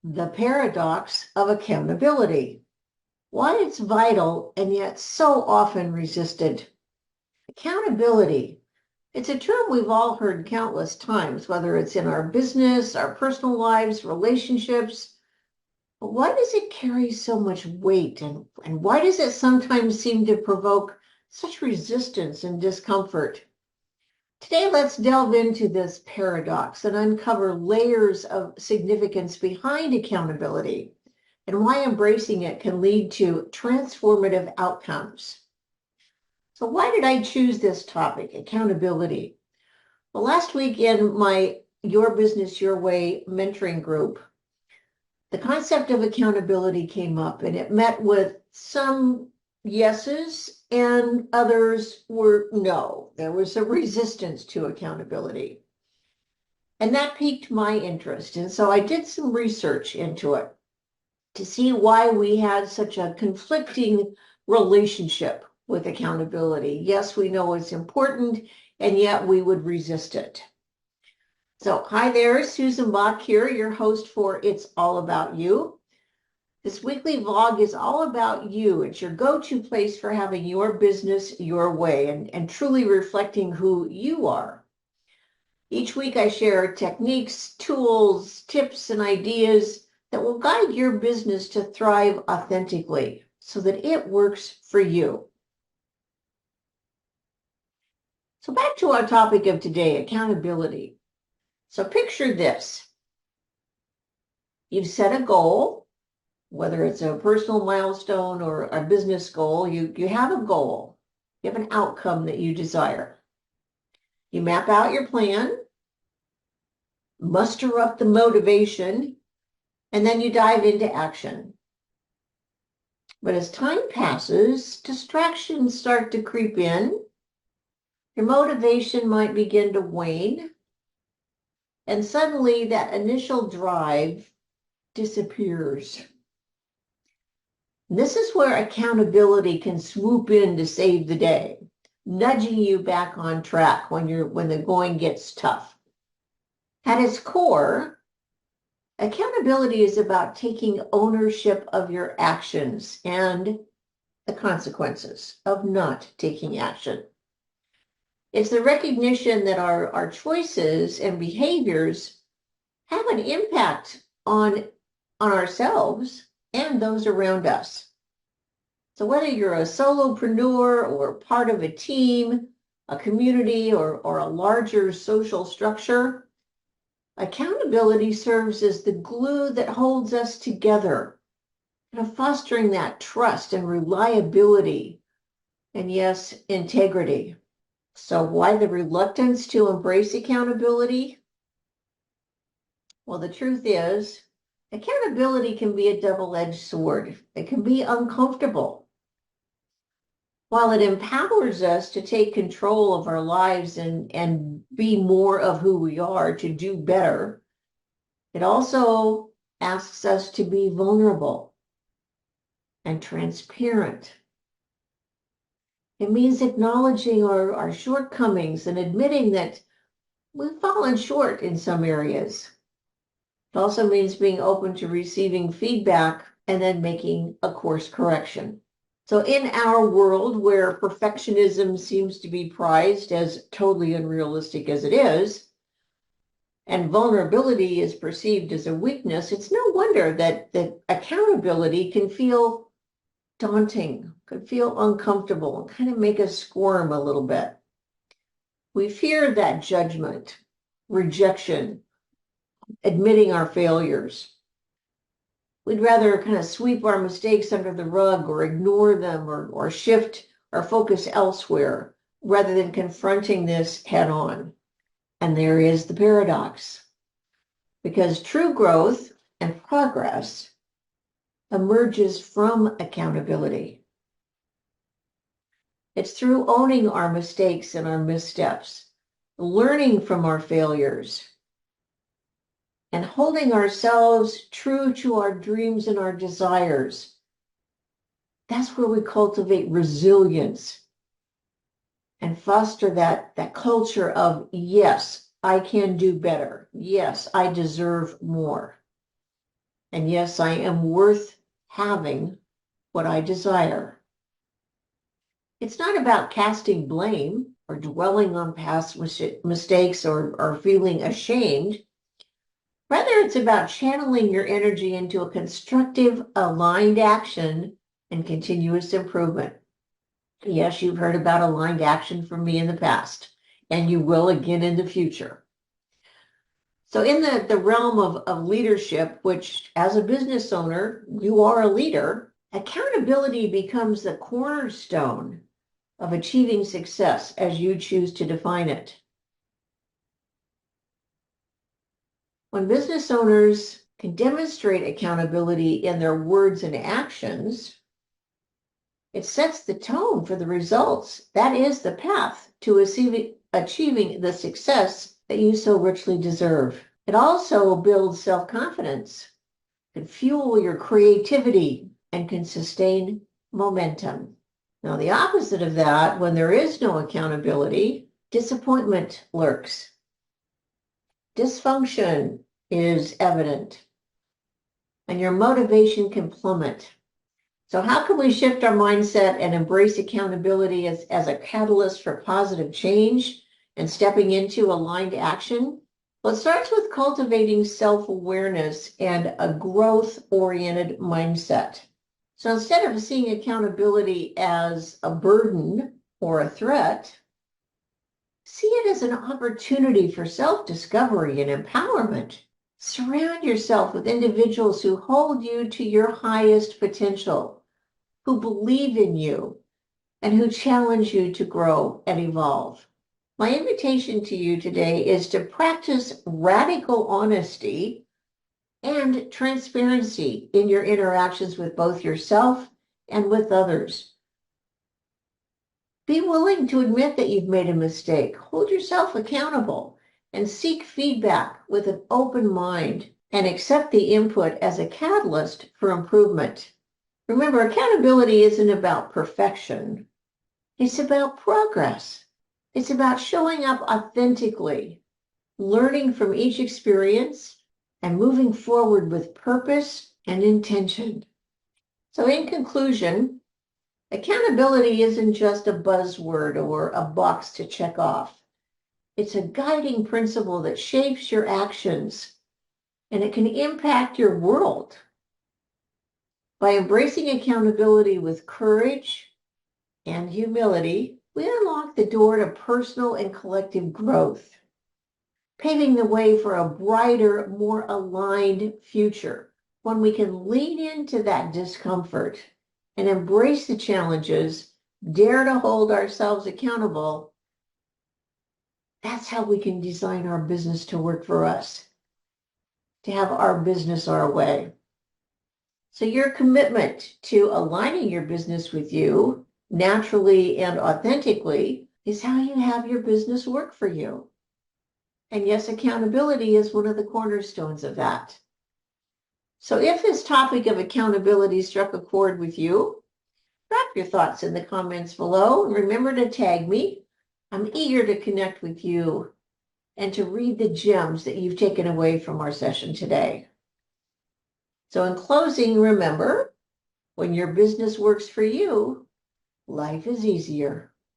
The paradox of accountability. Why it's vital and yet so often resisted. Accountability. It's a term we've all heard countless times, whether it's in our business, our personal lives, relationships. But why does it carry so much weight and why does it sometimes seem to provoke such resistance and discomfort? Today, let's delve into this paradox and uncover layers of significance behind accountability and why embracing it can lead to transformative outcomes. So why did I choose this topic, accountability? Well, last week in my Your Business, Your Way mentoring group, the concept of accountability came up and it met with some yeses and others were no. There was a resistance to accountability. And that piqued my interest. And so I did some research into it to see why we had such a conflicting relationship with accountability. Yes, we know it's important, and yet we would resist it. So, hi there, Susan Bach here, your host for It's All About You. This weekly vlog is all about you. It's your go-to place for having your business your way and truly reflecting who you are. Each week I share techniques, tools, tips, and ideas that will guide your business to thrive authentically so that it works for you. So back to our topic of today, accountability. So picture this. You've set a goal, whether it's a personal milestone or a business goal, you have a goal. You have an outcome that you desire. You map out your plan, muster up the motivation, and then you dive into action. But as time passes, distractions start to creep in. Your motivation might begin to wane. And suddenly that initial drive disappears. This is where accountability can swoop in to save the day, nudging you back on track when the going gets tough. At its core, accountability is about taking ownership of your actions and the consequences of not taking action. It's the recognition that our choices and behaviors have an impact on ourselves and those around us. So whether you're a solopreneur or part of a team, a community, or a larger social structure, accountability serves as the glue that holds us together, fostering that trust and reliability, and yes, integrity. So why the reluctance to embrace accountability? Well, the truth is, accountability can be a double-edged sword. It can be uncomfortable. While it empowers us to take control of our lives and be more of who we are, to do better, it also asks us to be vulnerable and transparent. It means acknowledging our shortcomings and admitting that we've fallen short in some areas. It also means being open to receiving feedback and then making a course correction. So in our world where perfectionism seems to be prized as totally unrealistic as it is, and vulnerability is perceived as a weakness, it's no wonder that accountability can feel daunting, could feel uncomfortable, and kind of make us squirm a little bit. We fear that judgment, rejection, admitting our failures. We'd rather kind of sweep our mistakes under the rug or ignore them or shift our focus elsewhere rather than confronting this head on. And there is the paradox. Because true growth and progress emerges from accountability. It's through owning our mistakes and our missteps, learning from our failures, and holding ourselves true to our dreams and our desires. That's where we cultivate resilience and foster that culture of, yes, I can do better. Yes, I deserve more. And yes, I am worth having what I desire. It's not about casting blame or dwelling on past mistakes or feeling ashamed. Rather, it's about channeling your energy into a constructive, aligned action and continuous improvement. Yes, you've heard about aligned action from me in the past, and you will again in the future. So in the realm of leadership, which as a business owner, you are a leader, accountability becomes the cornerstone of achieving success as you choose to define it. When business owners can demonstrate accountability in their words and actions, it sets the tone for the results. That is the path to achieving the success that you so richly deserve. It also builds self-confidence, can fuel your creativity, and can sustain momentum. Now, the opposite of that, when there is no accountability, disappointment lurks. Dysfunction is evident, and your motivation can plummet. So how can we shift our mindset and embrace accountability as a catalyst for positive change and stepping into aligned action? Well, it starts with cultivating self-awareness and a growth-oriented mindset. So instead of seeing accountability as a burden or a threat, see it as an opportunity for self-discovery and empowerment. Surround yourself with individuals who hold you to your highest potential, who believe in you, and who challenge you to grow and evolve. My invitation to you today is to practice radical honesty and transparency in your interactions with both yourself and with others. Be willing to admit that you've made a mistake. Hold yourself accountable and seek feedback with an open mind and accept the input as a catalyst for improvement. Remember, accountability isn't about perfection. It's about progress. It's about showing up authentically, learning from each experience, and moving forward with purpose and intention. So in conclusion, accountability isn't just a buzzword or a box to check off. It's a guiding principle that shapes your actions, and it can impact your world. By embracing accountability with courage and humility, we unlock the door to personal and collective growth, paving the way for a brighter, more aligned future. When we can lean into that discomfort and embrace the challenges, dare to hold ourselves accountable, that's how we can design our business to work for us, to have our business our way. So your commitment to aligning your business with you naturally and authentically is how you have your business work for you. And yes, accountability is one of the cornerstones of that. So if this topic of accountability struck a chord with you, drop your thoughts in the comments below and remember to tag me. I'm eager to connect with you and to read the gems that you've taken away from our session today. So in closing, remember, when your business works for you, life is easier.